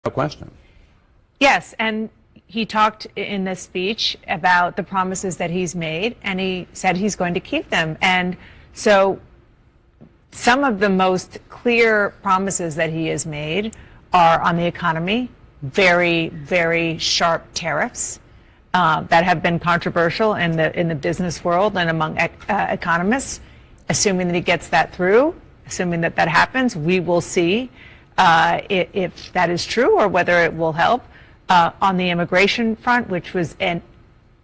No question. Yes, and he talked in this speech about the promises that he's made, and he said he's going to keep them. And so some of the most clear promises that he has made are on the economy, very, very sharp tariffs that have been controversial in the business world and among economists. Assuming that he gets that through, assuming that that happens, we will see if that is true or whether it will help. On the immigration front, which was,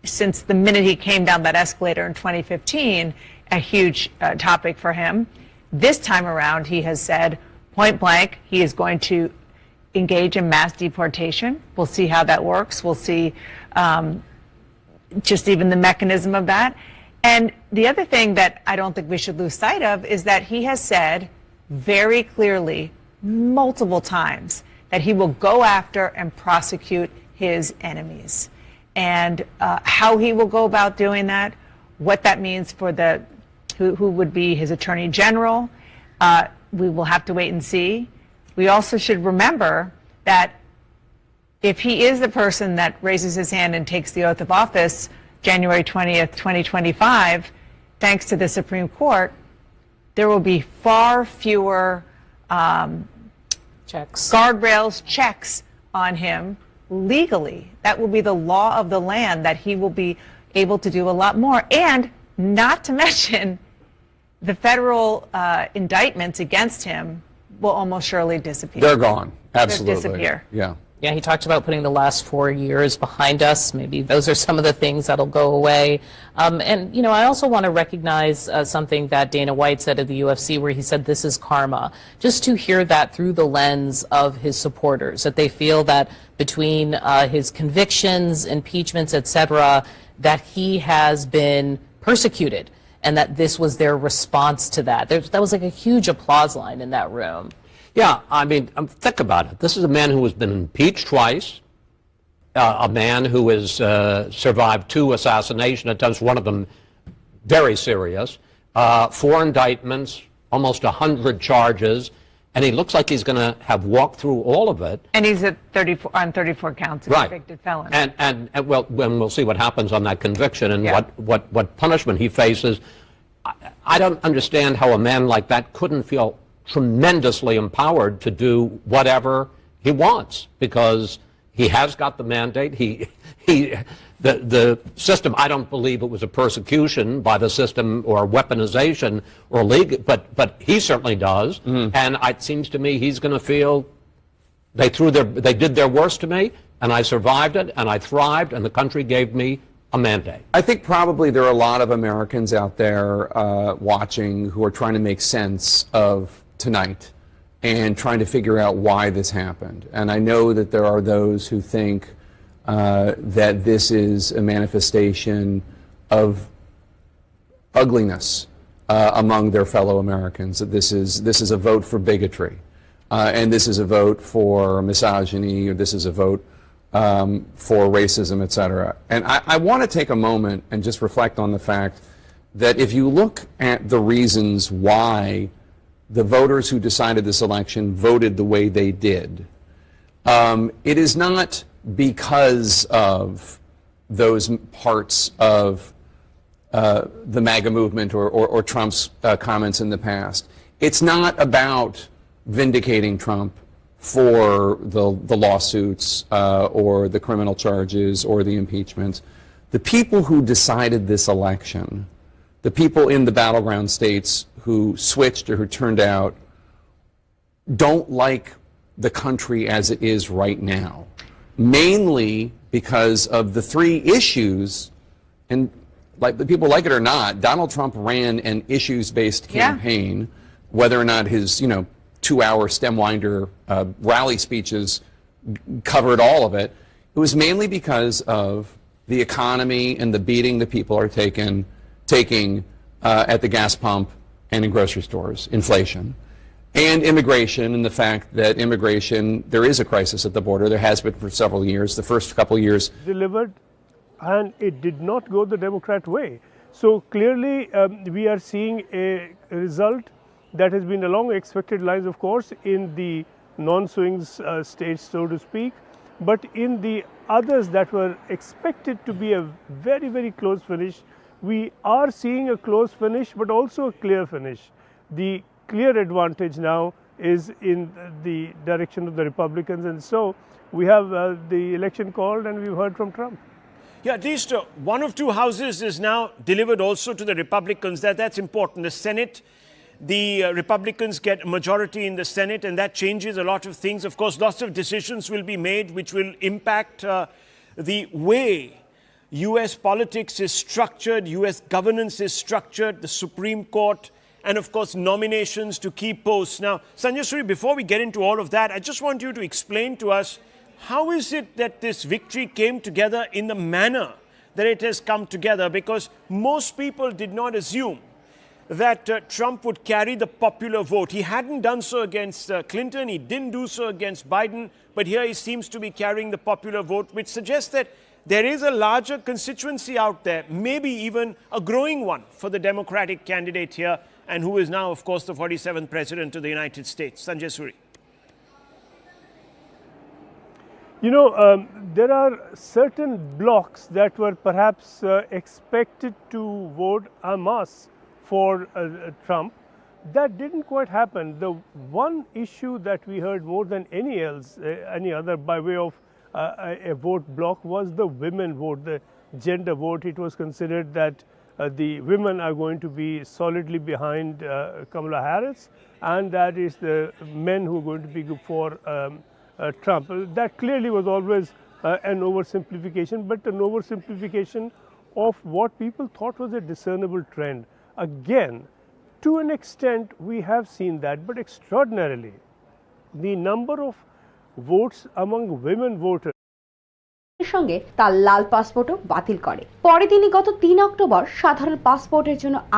since the minute he came down that escalator in 2015, a huge topic for him. This time around, he has said point blank, he is going to engage in mass deportation. We'll see how that works. We'll see just even the mechanism of that. And the other thing that I don't think we should lose sight of is that he has said very clearly, multiple times, that he will go after and prosecute his enemies. And how he will go about doing that, what that means for who would be his attorney general, we will have to wait and see. We also should remember that if he is the person that raises his hand and takes the oath of office January 20th, 2025, thanks to the Supreme Court, there will be far fewer guardrails, checks on him legally. That will be the law of the land, that he will be able to do a lot more. And not to mention, the federal indictments against him will almost surely disappear. They're gone. Absolutely. They'll disappear. Yeah. Yeah, he talked about putting the last 4 years behind us. Maybe those are some of the things that'll go away. And, you know, I also want to recognize something that Dana White said at the UFC, where he said this is karma. Just to hear that through the lens of his supporters, that they feel that between his convictions, impeachments, etc., that he has been persecuted and that this was their response to that. That was like a huge applause line in that room. Yeah, I mean, think about it. This is a man who has been impeached twice, a man who has survived 2 assassination attempts, one of them very serious, 4 indictments, almost 100 charges, and he looks like he's going to have walked through all of it. And he's at 34 counts of convicted felon. And well, when we'll see what happens on that conviction and what punishment he faces. I don't understand how a man like that couldn't feel tremendously empowered to do whatever he wants, because he has got the mandate. The system, I don't believe it was a persecution by the system or weaponization or legal, but he certainly does. And it seems to me he's going to feel they did their worst to me, and I survived it, and I thrived, and the country gave me a mandate. I think probably there are a lot of Americans out there watching who are trying to make sense of tonight and trying to figure out why this happened. And I know that there are those who think that this is a manifestation of ugliness among their fellow Americans, that this is a vote for bigotry, and this is a vote for misogyny, or this is a vote for racism, etc. And I want to take a moment and just reflect on the fact that if you look at the reasons why the voters who decided this election voted the way they did, it is not because of those parts of the MAGA movement or Trump's comments in the past. It's not about vindicating Trump for the lawsuits or the criminal charges or the impeachments. The people who decided this election, the people in the battleground states who switched or who turned out, don't like the country as it is right now, mainly because of the 3 issues. And like the people like it or not, Donald Trump ran an issues-based campaign, whether or not his 2-hour stem-winder rally speeches covered all of it. It was mainly because of the economy and the beating the people are taking at the gas pump and in grocery stores, inflation, and immigration, and the fact that immigration, there is a crisis at the border. There has been for several years. The first couple of years delivered, and it did not go the Democrat way. So clearly we are seeing a result that has been along expected lines, of course, in the non-swing states, so to speak. But in the others that were expected to be a very, very close finish, we are seeing a close finish, but also a clear finish. The clear advantage now is in the direction of the Republicans, and so we have the election called, and we've heard from Trump. Yeah, at least one of two houses is now delivered also to the Republicans. That's important. The Senate, the Republicans get a majority in the Senate, and that changes a lot of things. Of course, lots of decisions will be made which will impact the way U.S. politics is structured, U.S. governance is structured, the Supreme Court, and of course nominations to key posts. Now, Sanjay, before we get into all of that, I just want you to explain to us, how is it that this victory came together in the manner that it has come together? Because most people did not assume that Trump would carry the popular vote. He hadn't done so against Clinton, he didn't do so against Biden, but here he seems to be carrying the popular vote, which suggests that there is a larger constituency out there, maybe even a growing one for the Democratic candidate here, and who is now, of course, the 47th President of the United States. Sanjay Suri. You know, there are certain blocs that were perhaps expected to vote en masse for Trump. That didn't quite happen. The one issue that we heard more than any other by way of a vote bloc was the women vote, the gender vote. It was considered that the women are going to be solidly behind Kamala Harris, and that is the men who are going to be for Trump. That clearly was always an oversimplification, but an oversimplification of what people thought was a discernible trend. Again, to an extent, we have seen that, but extraordinarily, the number of votes among women voters সঙ্গে তার লাল পাসপোর্টও বাতিল করে। পরে তিনি গত 3 October সাধারণ পাসপোর্টের জন্য